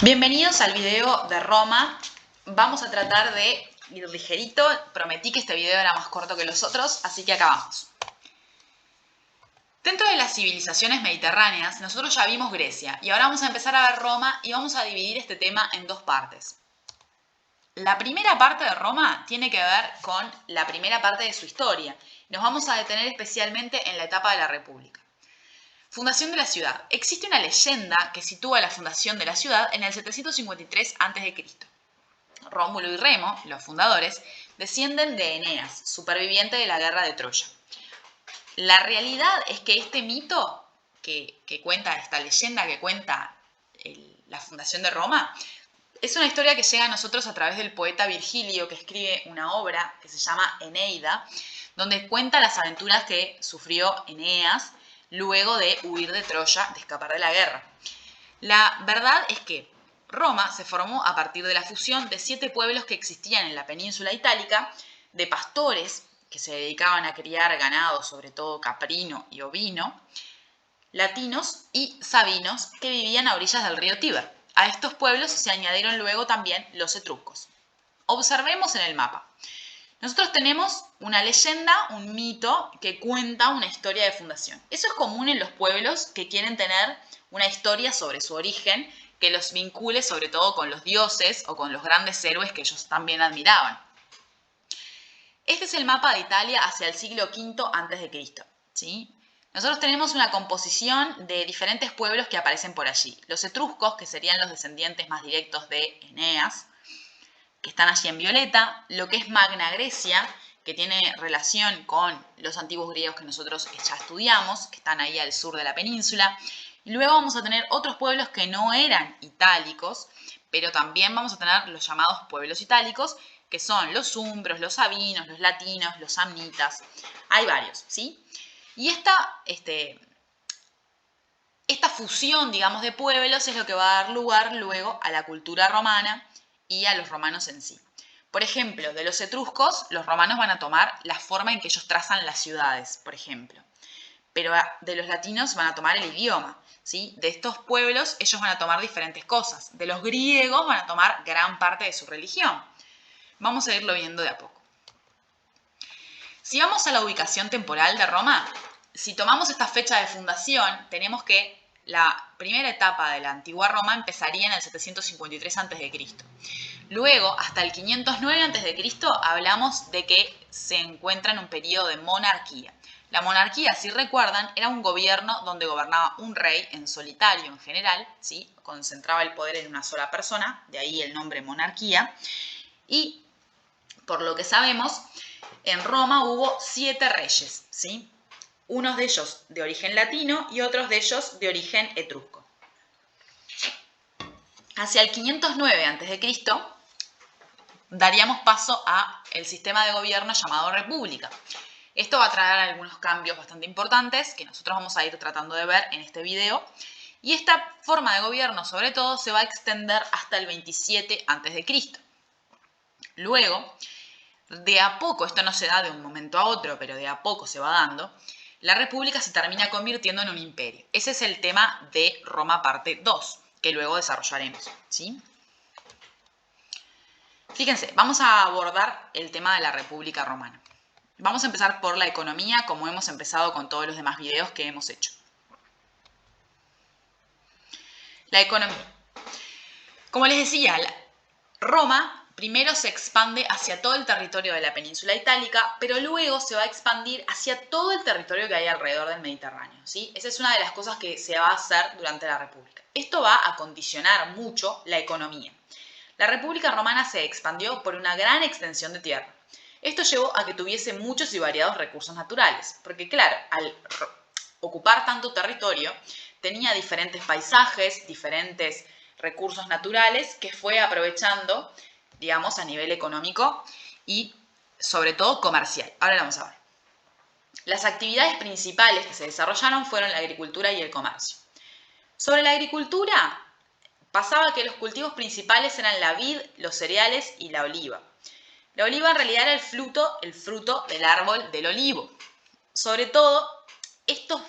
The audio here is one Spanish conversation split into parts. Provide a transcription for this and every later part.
Bienvenidos al video de Roma. Vamos a tratar de ir ligerito. Prometí que este video era más corto que los otros, así que acá vamos. Dentro de las civilizaciones mediterráneas, nosotros ya vimos Grecia y ahora vamos a empezar a ver Roma y vamos a dividir este tema en dos partes. La primera parte de Roma tiene que ver con la primera parte de su historia. Nos vamos a detener especialmente en la etapa de la República. Fundación de la ciudad. Existe una leyenda que sitúa la fundación de la ciudad en el 753 a.C. Rómulo y Remo, los fundadores, descienden de Eneas, superviviente de la guerra de Troya. La realidad es que este mito que cuenta, esta leyenda que cuenta la fundación de Roma, es una historia que llega a nosotros a través del poeta Virgilio, que escribe una obra que se llama Eneida, donde cuenta las aventuras que sufrió Eneas luego de huir de Troya, de escapar de la guerra. La verdad es que Roma se formó a partir de la fusión de 7 pueblos que existían en la península itálica, de pastores que se dedicaban a criar ganado, sobre todo caprino y ovino, latinos y sabinos que vivían a orillas del río Tíber. A estos pueblos se añadieron luego también los etruscos. Observemos en el mapa. Nosotros tenemos una leyenda, un mito que cuenta una historia de fundación. Eso es común en los pueblos que quieren tener una historia sobre su origen que los vincule sobre todo con los dioses o con los grandes héroes que ellos también admiraban. Este es el mapa de Italia hacia el siglo V a.C. ¿sí? Nosotros tenemos una composición de diferentes pueblos que aparecen por allí. Los etruscos, que serían los descendientes más directos de Eneas, que están allí en violeta, lo que es Magna Grecia, que tiene relación con los antiguos griegos que nosotros ya estudiamos, que están ahí al sur de la península. Y luego vamos a tener otros pueblos que no eran itálicos, pero también vamos a tener los llamados pueblos itálicos, que son los umbros, los sabinos, los latinos, los samnitas. Hay varios, ¿sí? Y esta fusión, digamos, de pueblos es lo que va a dar lugar luego a la cultura romana y a los romanos en sí. Por ejemplo, de los etruscos, los romanos van a tomar la forma en que ellos trazan las ciudades, por ejemplo. Pero de los latinos van a tomar el idioma, ¿sí? De estos pueblos ellos van a tomar diferentes cosas. De los griegos van a tomar gran parte de su religión. Vamos a irlo viendo de a poco. Si vamos a la ubicación temporal de Roma, si tomamos esta fecha de fundación, tenemos que la primera etapa de la antigua Roma empezaría en el 753 a.C. Luego, hasta el 509 a.C., hablamos de que se encuentra en un periodo de monarquía. La monarquía, si recuerdan, era un gobierno donde gobernaba un rey en solitario en general, ¿sí? Concentraba el poder en una sola persona, de ahí el nombre monarquía. Y, por lo que sabemos, en Roma hubo 7 reyes, ¿sí? Unos de ellos de origen latino y otros de ellos de origen etrusco. Hacia el 509 a.C. daríamos paso al sistema de gobierno llamado república. Esto va a traer algunos cambios bastante importantes que nosotros vamos a ir tratando de ver en este video. Y esta forma de gobierno, sobre todo, se va a extender hasta el 27 a.C. Luego, de a poco, esto no se da de un momento a otro, pero de a poco se va dando, la república se termina convirtiendo en un imperio. Ese es el tema de Roma parte 2, que luego desarrollaremos, ¿sí? Fíjense, vamos a abordar el tema de la República Romana. Vamos a empezar por la economía, como hemos empezado con todos los demás videos que hemos hecho. La economía. Como les decía, Roma primero se expande hacia todo el territorio de la península itálica, pero luego se va a expandir hacia todo el territorio que hay alrededor del Mediterráneo, ¿sí? Esa es una de las cosas que se va a hacer durante la República. Esto va a condicionar mucho la economía. La República Romana se expandió por una gran extensión de tierra. Esto llevó a que tuviese muchos y variados recursos naturales, porque claro, al ocupar tanto territorio, tenía diferentes paisajes, diferentes recursos naturales que fue aprovechando, digamos, a nivel económico y sobre todo comercial. Ahora lo vamos a ver. Las actividades principales que se desarrollaron fueron la agricultura y el comercio. Sobre la agricultura, pasaba que los cultivos principales eran la vid, los cereales y la oliva. La oliva en realidad era el fruto del árbol del olivo. Sobre todo, estos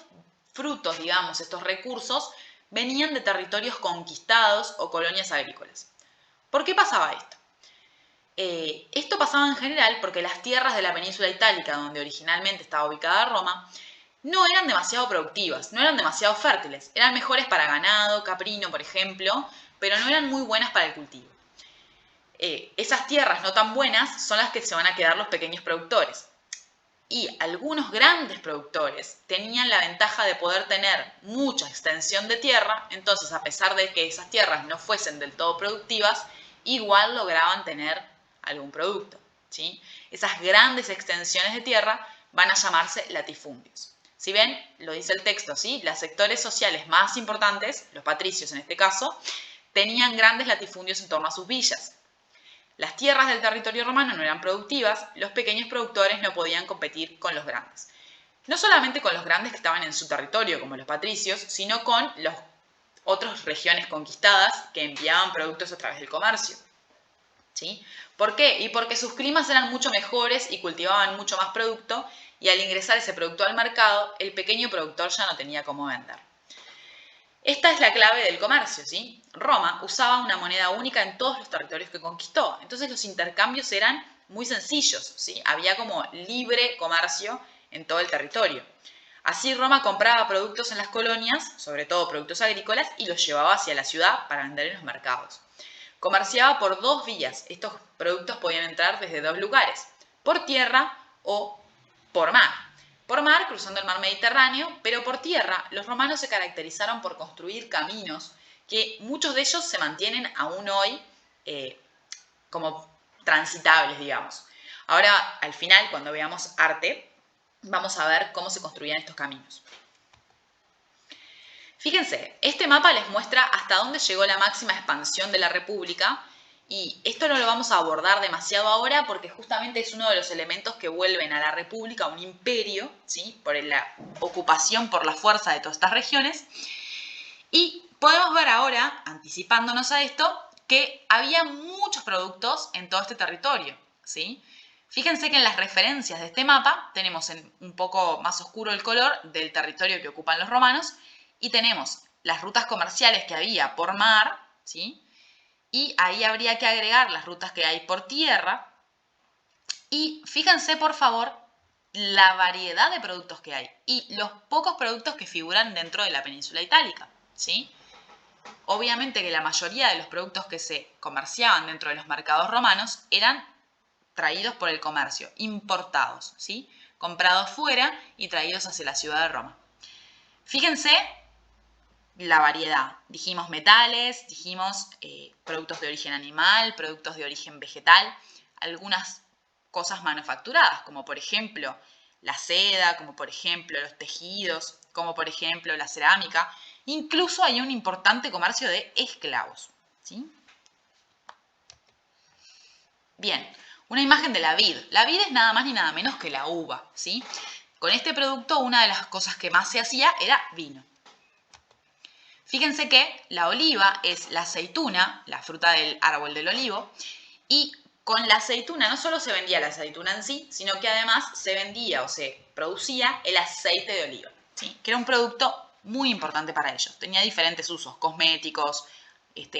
frutos, digamos, estos recursos, venían de territorios conquistados o colonias agrícolas. ¿Por qué pasaba esto? Esto pasaba en general porque las tierras de la península itálica, donde originalmente estaba ubicada Roma, no eran demasiado productivas, no eran demasiado fértiles. Eran mejores para ganado, caprino, por ejemplo, pero no eran muy buenas para el cultivo. Esas tierras no tan buenas son las que se van a quedar los pequeños productores. Y algunos grandes productores tenían la ventaja de poder tener mucha extensión de tierra, entonces a pesar de que esas tierras no fuesen del todo productivas, igual lograban tener algún producto, ¿sí? Esas grandes extensiones de tierra van a llamarse latifundios. Si ven, lo dice el texto, ¿sí? Los sectores sociales más importantes, los patricios en este caso, tenían grandes latifundios en torno a sus villas. Las tierras del territorio romano no eran productivas, los pequeños productores no podían competir con los grandes. No solamente con los grandes que estaban en su territorio, como los patricios, sino con las otras regiones conquistadas que enviaban productos a través del comercio. ¿Sí? ¿Por qué? Y porque sus climas eran mucho mejores y cultivaban mucho más producto, y al ingresar ese producto al mercado, el pequeño productor ya no tenía cómo vender. Esta es la clave del comercio, ¿sí? Roma usaba una moneda única en todos los territorios que conquistó, entonces los intercambios eran muy sencillos, ¿sí? Había como libre comercio en todo el territorio. Así Roma compraba productos en las colonias, sobre todo productos agrícolas, y los llevaba hacia la ciudad para vender en los mercados. Comerciaba por dos vías. Estos productos podían entrar desde dos lugares, por tierra o por mar. Por mar, cruzando el mar Mediterráneo, pero por tierra, los romanos se caracterizaron por construir caminos que muchos de ellos se mantienen aún hoy como transitables, digamos. Ahora, al final, cuando veamos arte, vamos a ver cómo se construían estos caminos. Fíjense, este mapa les muestra hasta dónde llegó la máxima expansión de la República, y esto no lo vamos a abordar demasiado ahora porque justamente es uno de los elementos que vuelven a la República un imperio, ¿sí? Por la ocupación por la fuerza de todas estas regiones. Y podemos ver ahora, anticipándonos a esto, que había muchos productos en todo este territorio, ¿sí? Fíjense que en las referencias de este mapa tenemos en un poco más oscuro el color del territorio que ocupan los romanos, y tenemos las rutas comerciales que había por mar, ¿sí? Y ahí habría que agregar las rutas que hay por tierra. Y fíjense, por favor, la variedad de productos que hay y los pocos productos que figuran dentro de la península itálica, ¿sí? Obviamente que la mayoría de los productos que se comerciaban dentro de los mercados romanos eran traídos por el comercio, importados, ¿sí? Comprados fuera y traídos hacia la ciudad de Roma. Fíjense la variedad. Dijimos metales, dijimos productos de origen animal, productos de origen vegetal, algunas cosas manufacturadas, como por ejemplo la seda, como por ejemplo los tejidos, como por ejemplo la cerámica. Incluso hay un importante comercio de esclavos, ¿sí? Bien, una imagen de la vid. La vid es nada más ni nada menos que la uva, ¿sí? Con este producto una de las cosas que más se hacía era vino. Fíjense que la oliva es la aceituna, la fruta del árbol del olivo, y con la aceituna no solo se vendía la aceituna en sí, sino que además se vendía o se producía el aceite de oliva, ¿sí? Que era un producto muy importante para ellos. Tenía diferentes usos, cosméticos,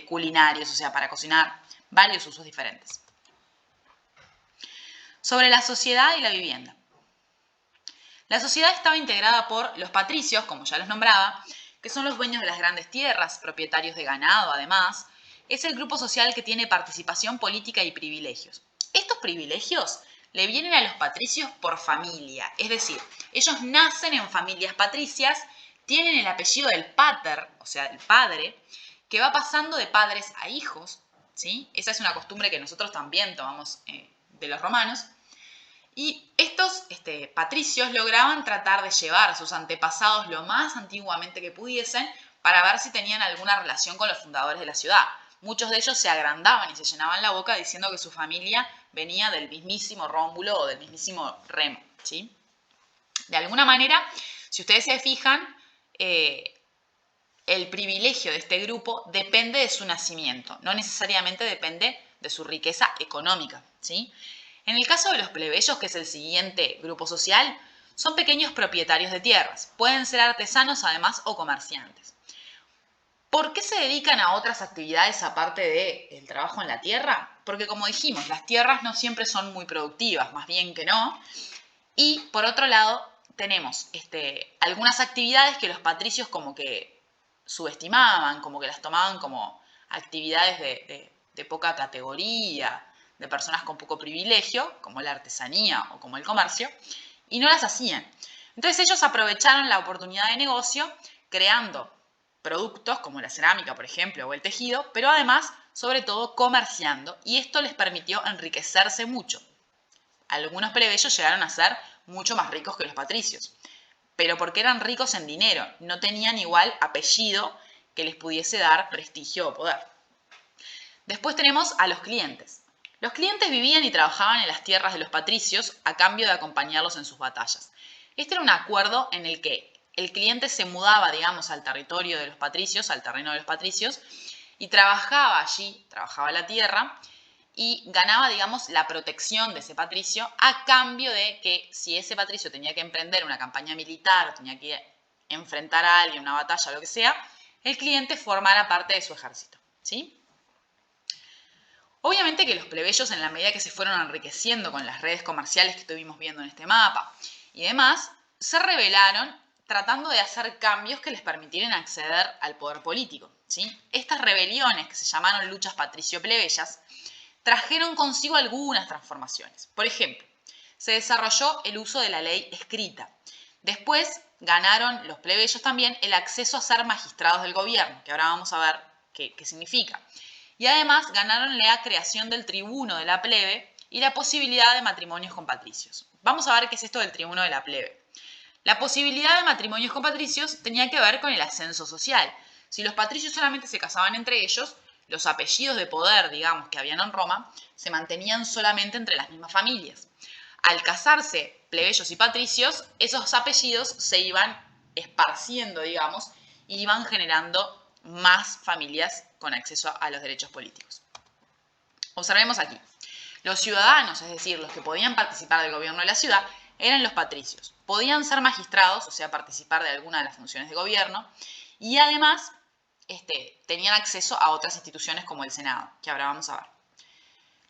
culinarios, o sea, para cocinar, varios usos diferentes. Sobre la sociedad y la vivienda. La sociedad estaba integrada por los patricios, como ya los nombraba, que son los dueños de las grandes tierras, propietarios de ganado además. Es el grupo social que tiene participación política y privilegios. Estos privilegios le vienen a los patricios por familia, es decir, ellos nacen en familias patricias, tienen el apellido del pater, o sea, del padre, que va pasando de padres a hijos, ¿sí? Esa es una costumbre que nosotros también tomamos de los romanos. Y estos patricios lograban tratar de llevar a sus antepasados lo más antiguamente que pudiesen para ver si tenían alguna relación con los fundadores de la ciudad. Muchos de ellos se agrandaban y se llenaban la boca diciendo que su familia venía del mismísimo Rómulo o del mismísimo Remo, ¿sí? De alguna manera, si ustedes se fijan, el privilegio de este grupo depende de su nacimiento, no necesariamente depende de su riqueza económica, ¿sí? En el caso de los plebeyos, que es el siguiente grupo social, son pequeños propietarios de tierras. Pueden ser artesanos además o comerciantes. ¿Por qué se dedican a otras actividades aparte del trabajo en la tierra? Porque como dijimos, las tierras no siempre son muy productivas, más bien que no. Y por otro lado, tenemos algunas actividades que los patricios como que subestimaban, como que las tomaban como actividades de poca categoría, de personas con poco privilegio, como la artesanía o como el comercio, y no las hacían. Entonces ellos aprovecharon la oportunidad de negocio creando productos como la cerámica, por ejemplo, o el tejido, pero además, sobre todo, comerciando, y esto les permitió enriquecerse mucho. Algunos plebeyos llegaron a ser mucho más ricos que los patricios, pero porque eran ricos en dinero, no tenían igual apellido que les pudiese dar prestigio o poder. Después tenemos a los clientes. Los clientes vivían y trabajaban en las tierras de los patricios a cambio de acompañarlos en sus batallas. Este era un acuerdo en el que el cliente se mudaba, digamos, al territorio de los patricios, al terreno de los patricios, y trabajaba allí, trabajaba la tierra, y ganaba, digamos, la protección de ese patricio a cambio de que si ese patricio tenía que emprender una campaña militar o tenía que enfrentar a alguien, una batalla o lo que sea, el cliente formara parte de su ejército, ¿sí? Obviamente que los plebeyos, en la medida que se fueron enriqueciendo con las redes comerciales que estuvimos viendo en este mapa y demás, se rebelaron tratando de hacer cambios que les permitieran acceder al poder político, ¿sí? Estas rebeliones, que se llamaron luchas patricio-plebeyas, trajeron consigo algunas transformaciones. Por ejemplo, se desarrolló el uso de la ley escrita. Después ganaron los plebeyos también el acceso a ser magistrados del gobierno, que ahora vamos a ver qué significa. Y además ganaron la creación del tribuno de la plebe y la posibilidad de matrimonios con patricios. Vamos a ver qué es esto del tribuno de la plebe. La posibilidad de matrimonios con patricios tenía que ver con el ascenso social. Si los patricios solamente se casaban entre ellos, los apellidos de poder, digamos, que habían en Roma, se mantenían solamente entre las mismas familias. Al casarse plebeyos y patricios, esos apellidos se iban esparciendo, digamos, y iban generando más familias con acceso a los derechos políticos. Observemos aquí. Los ciudadanos, es decir, los que podían participar del gobierno de la ciudad, eran los patricios. Podían ser magistrados, o sea, participar de alguna de las funciones de gobierno, y además tenían acceso a otras instituciones como el Senado, que ahora vamos a ver.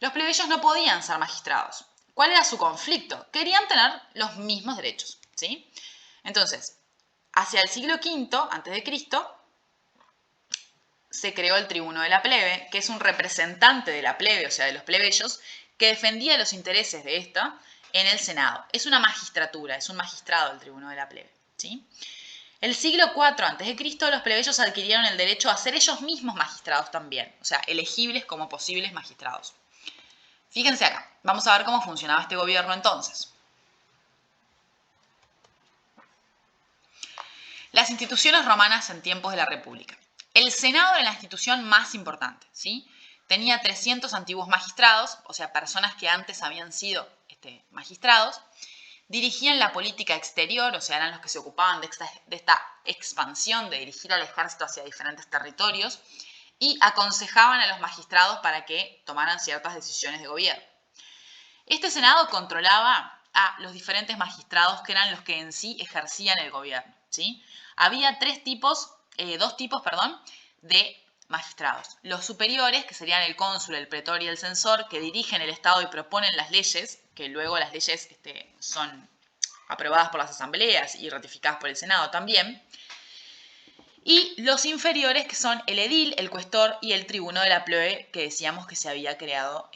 Los plebeyos no podían ser magistrados. ¿Cuál era su conflicto? Querían tener los mismos derechos, ¿sí? Entonces, hacia el siglo V a.C., se creó el tribuno de la plebe, que es un representante de la plebe, o sea, de los plebeyos, que defendía los intereses de esta en el Senado. Es una magistratura, es un magistrado el tribuno de la plebe, ¿sí? El siglo IV a.C., los plebeyos adquirieron el derecho a ser ellos mismos magistrados también, o sea, elegibles como posibles magistrados. Fíjense acá, vamos a ver cómo funcionaba este gobierno entonces. Las instituciones romanas en tiempos de la República. El Senado era la institución más importante, ¿sí? Tenía 300 antiguos magistrados, o sea, personas que antes habían sido magistrados, dirigían la política exterior, o sea, eran los que se ocupaban de esta expansión, de dirigir al ejército hacia diferentes territorios, y aconsejaban a los magistrados para que tomaran ciertas decisiones de gobierno. Este Senado controlaba a los diferentes magistrados que eran los que en sí ejercían el gobierno, ¿sí? Había dos tipos de magistrados. Los superiores, que serían el cónsul, el pretor y el censor, que dirigen el Estado y proponen las leyes, que luego las leyes son aprobadas por las asambleas y ratificadas por el Senado también. Y los inferiores, que son el edil, el cuestor y el tribuno de la plebe, que decíamos que se había creado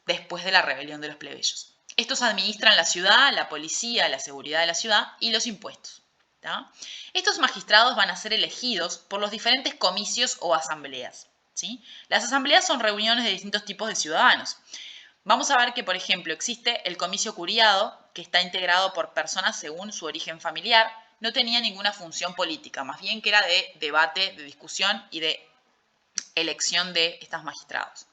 después de la rebelión de los plebeyos. Estos administran la ciudad, la policía, la seguridad de la ciudad y los impuestos. ¿tá? Estos magistrados van a ser elegidos por los diferentes comicios o asambleas. ¿sí? Las asambleas son reuniones de distintos tipos de ciudadanos. Vamos a ver que, por ejemplo, existe el comicio curiado, que está integrado por personas según su origen familiar. No tenía ninguna función política, más bien que era de debate, de discusión y de elección de estos magistrados.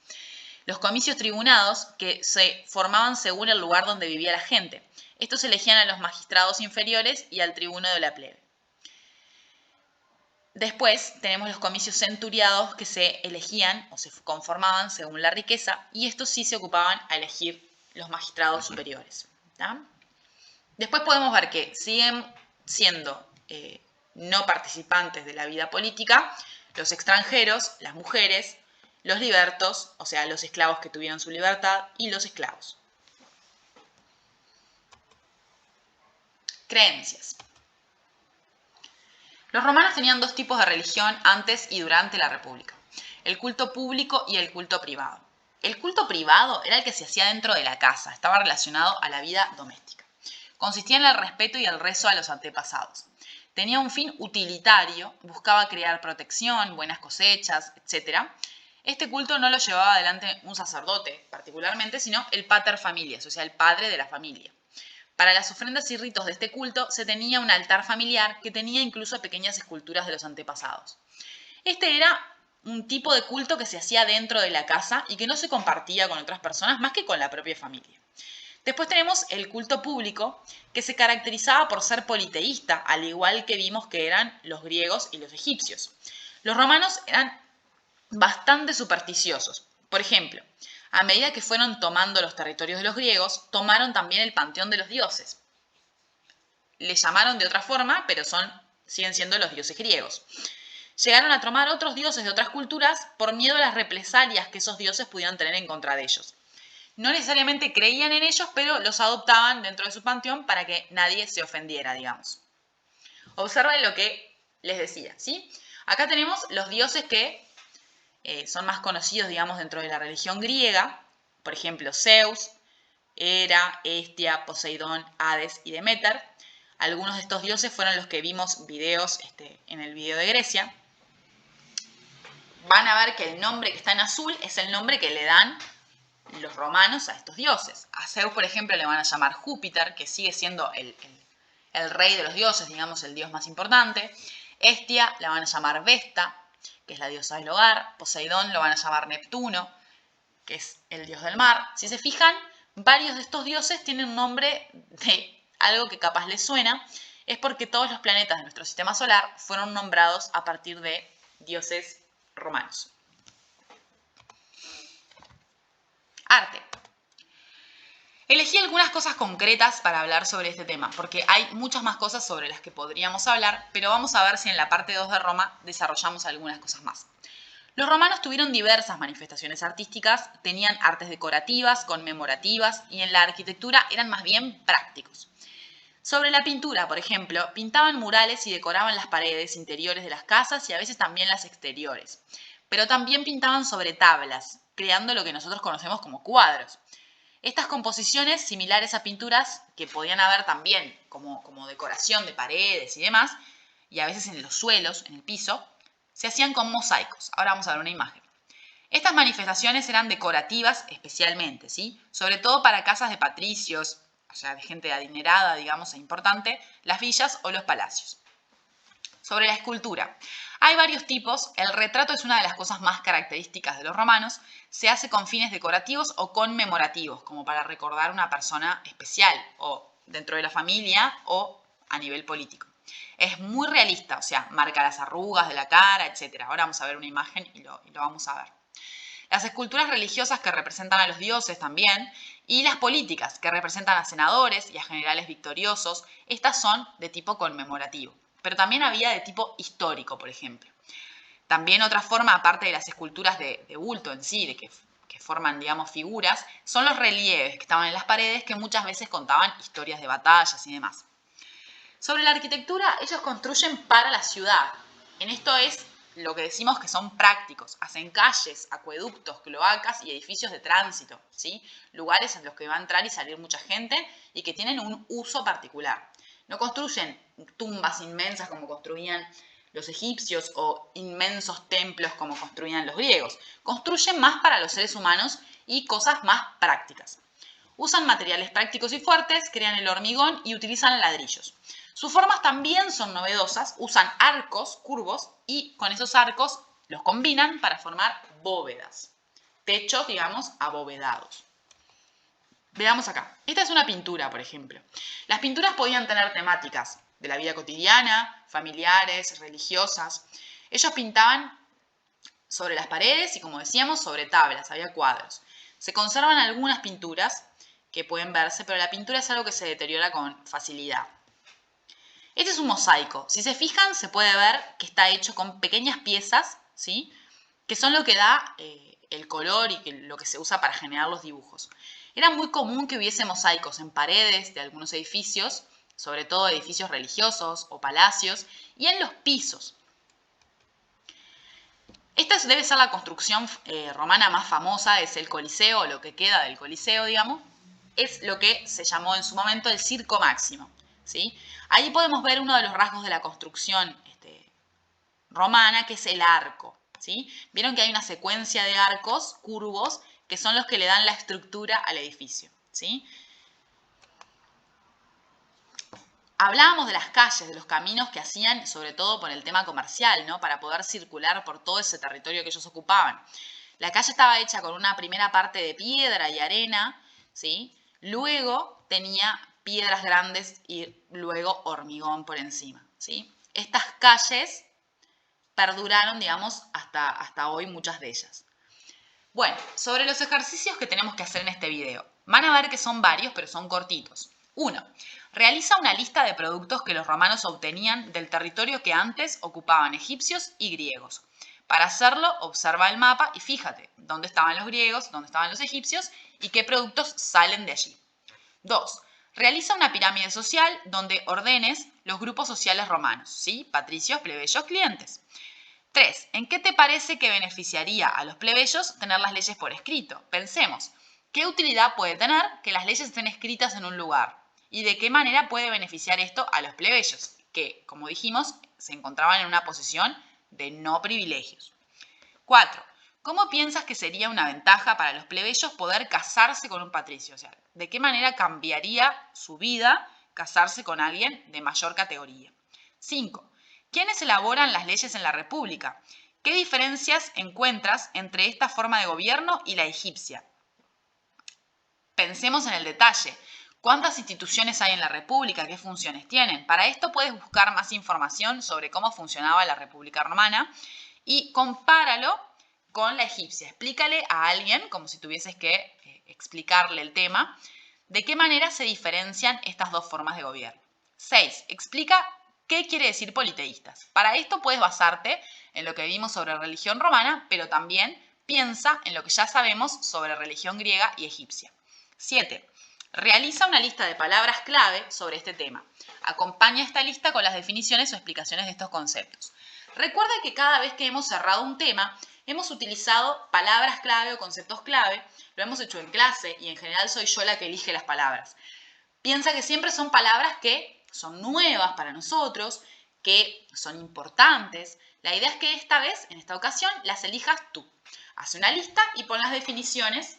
Los comicios tribunados, que se formaban según el lugar donde vivía la gente. Estos elegían a los magistrados inferiores y al tribuno de la plebe. Después tenemos los comicios centuriados, que se elegían o se conformaban según la riqueza, y estos sí se ocupaban a elegir los magistrados superiores. ¿tá? Después podemos ver que siguen siendo no participantes de la vida política, los extranjeros, las mujeres, los libertos, o sea, los esclavos que tuvieron su libertad, y los esclavos. Creencias. Los romanos tenían dos tipos de religión antes y durante la República: el culto público y el culto privado. El culto privado era el que se hacía dentro de la casa, estaba relacionado a la vida doméstica. Consistía en el respeto y el rezo a los antepasados. Tenía un fin utilitario, buscaba crear protección, buenas cosechas, etc. Este culto no lo llevaba adelante un sacerdote particularmente, sino el pater familias, o sea, el padre de la familia. Para las ofrendas y ritos de este culto se tenía un altar familiar que tenía incluso pequeñas esculturas de los antepasados. Este era un tipo de culto que se hacía dentro de la casa y que no se compartía con otras personas más que con la propia familia. Después tenemos el culto público, que se caracterizaba por ser politeísta, al igual que vimos que eran los griegos y los egipcios. Los romanos eran bastante supersticiosos. Por ejemplo, a medida que fueron tomando los territorios de los griegos, tomaron también el panteón de los dioses. Le llamaron de otra forma, pero siguen siendo los dioses griegos. Llegaron a tomar otros dioses de otras culturas por miedo a las represalias que esos dioses pudieran tener en contra de ellos. No necesariamente creían en ellos, pero los adoptaban dentro de su panteón para que nadie se ofendiera, digamos. Observen lo que les decía, ¿sí? Acá tenemos los dioses que son más conocidos, digamos, dentro de la religión griega. Por ejemplo, Zeus, Hera, Hestia, Poseidón, Hades y Demeter. Algunos de estos dioses fueron los que vimos videos en el video de Grecia. Van a ver que el nombre que está en azul es el nombre que le dan los romanos a estos dioses. A Zeus, por ejemplo, le van a llamar Júpiter, que sigue siendo el rey de los dioses, digamos, el dios más importante. Hestia la van a llamar Vesta, que es la diosa del hogar. Poseidón lo van a llamar Neptuno, que es el dios del mar. Si se fijan, varios de estos dioses tienen un nombre de algo que capaz les suena. Es porque todos los planetas de nuestro sistema solar fueron nombrados a partir de dioses romanos. Arte. Elegí algunas cosas concretas para hablar sobre este tema, porque hay muchas más cosas sobre las que podríamos hablar, pero vamos a ver si en la parte 2 de Roma desarrollamos algunas cosas más. Los romanos tuvieron diversas manifestaciones artísticas, tenían artes decorativas, conmemorativas y en la arquitectura eran más bien prácticos. Sobre la pintura, por ejemplo, pintaban murales y decoraban las paredes interiores de las casas y a veces también las exteriores. Pero también pintaban sobre tablas, creando lo que nosotros conocemos como cuadros. Estas composiciones, similares a pinturas que podían haber también como decoración de paredes y demás, y a veces en los suelos, en el piso, se hacían con mosaicos. Ahora vamos a ver una imagen. Estas manifestaciones eran decorativas especialmente, ¿sí? Sobre todo para casas de patricios, o sea, de gente adinerada, digamos, e importante, las villas o los palacios. Sobre la escultura. Hay varios tipos. El retrato es una de las cosas más características de los romanos. Se hace con fines decorativos o conmemorativos, como para recordar a una persona especial, o dentro de la familia, o a nivel político. Es muy realista, o sea, marca las arrugas de la cara, etc. Ahora vamos a ver una imagen y lo vamos a ver. Las esculturas religiosas que representan a los dioses también, y las políticas que representan a senadores y a generales victoriosos, estas son de tipo conmemorativo. Pero también había de tipo histórico, por ejemplo. También otra forma, aparte de las esculturas de bulto en sí, de que forman, digamos, figuras, son los relieves que estaban en las paredes que muchas veces contaban historias de batallas y demás. Sobre la arquitectura, ellos construyen para la ciudad. En esto es lo que decimos que son prácticos. Hacen calles, acueductos, cloacas y edificios de tránsito, ¿sí? Lugares en los que va a entrar y salir mucha gente y que tienen un uso particular. No construyen tumbas inmensas como construían los egipcios o inmensos templos como construían los griegos. Construyen más para los seres humanos y cosas más prácticas. Usan materiales prácticos y fuertes, crean el hormigón y utilizan ladrillos. Sus formas también son novedosas, usan arcos curvos y con esos arcos los combinan para formar bóvedas. Techos, digamos, abovedados. Veamos acá. Esta es una pintura, por ejemplo. Las pinturas podían tener temáticas de la vida cotidiana, familiares, religiosas. Ellos pintaban sobre las paredes y, como decíamos, sobre tablas, había cuadros. Se conservan algunas pinturas que pueden verse, pero la pintura es algo que se deteriora con facilidad. Este es un mosaico. Si se fijan, se puede ver que está hecho con pequeñas piezas, ¿sí? Que son lo que da el color y lo que se usa para generar los dibujos. Era muy común que hubiese mosaicos en paredes de algunos edificios, sobre todo edificios religiosos o palacios, y en los pisos. Esta debe ser la construcción romana más famosa, es el Coliseo, o lo que queda del Coliseo, digamos. Es lo que se llamó en su momento el Circo Máximo, ¿sí? Ahí podemos ver uno de los rasgos de la construcción romana, que es el arco, ¿sí? Vieron que hay una secuencia de arcos curvos que son los que le dan la estructura al edificio, ¿sí? Hablábamos de las calles, de los caminos que hacían, sobre todo por el tema comercial, ¿no? Para poder circular por todo ese territorio que ellos ocupaban. La calle estaba hecha con una primera parte de piedra y arena, ¿sí? Luego tenía piedras grandes y luego hormigón por encima, ¿sí? Estas calles perduraron, digamos, hasta hoy muchas de ellas. Bueno, sobre los ejercicios que tenemos que hacer en este video. Van a ver que son varios, pero son cortitos. 1. Realiza una lista de productos que los romanos obtenían del territorio que antes ocupaban egipcios y griegos. Para hacerlo, observa el mapa y fíjate dónde estaban los griegos, dónde estaban los egipcios y qué productos salen de allí. 2. Realiza una pirámide social donde ordenes los grupos sociales romanos, ¿sí? Patricios, plebeyos, clientes. 3. ¿En qué te parece que beneficiaría a los plebeyos tener las leyes por escrito? Pensemos, ¿qué utilidad puede tener que las leyes estén escritas en un lugar? ¿Y de qué manera puede beneficiar esto a los plebeyos? Que, como dijimos, se encontraban en una posición de no privilegios. 4. ¿Cómo piensas que sería una ventaja para los plebeyos poder casarse con un patricio? O sea, ¿de qué manera cambiaría su vida casarse con alguien de mayor categoría? 5. ¿Quiénes elaboran las leyes en la República? ¿Qué diferencias encuentras entre esta forma de gobierno y la egipcia? Pensemos en el detalle. ¿Cuántas instituciones hay en la República? ¿Qué funciones tienen? Para esto puedes buscar más información sobre cómo funcionaba la República Romana y compáralo con la egipcia. Explícale a alguien, como si tuvieses que explicarle el tema, de qué manera se diferencian estas dos formas de gobierno. 6. Explica qué quiere decir politeístas. Para esto puedes basarte en lo que vimos sobre religión romana, pero también piensa en lo que ya sabemos sobre religión griega y egipcia. 7. Realiza una lista de palabras clave sobre este tema. Acompaña esta lista con las definiciones o explicaciones de estos conceptos. Recuerda que cada vez que hemos cerrado un tema, hemos utilizado palabras clave o conceptos clave. Lo hemos hecho en clase y en general soy yo la que elige las palabras. Piensa que siempre son palabras que son nuevas para nosotros, que son importantes. La idea es que esta vez, en esta ocasión, las elijas tú. Haz una lista y pon las definiciones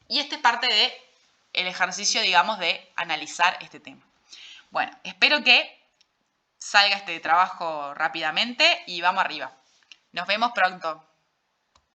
y este es parte del ejercicio, digamos, de analizar este tema. Bueno, espero que salga este trabajo rápidamente y vamos arriba. Nos vemos pronto.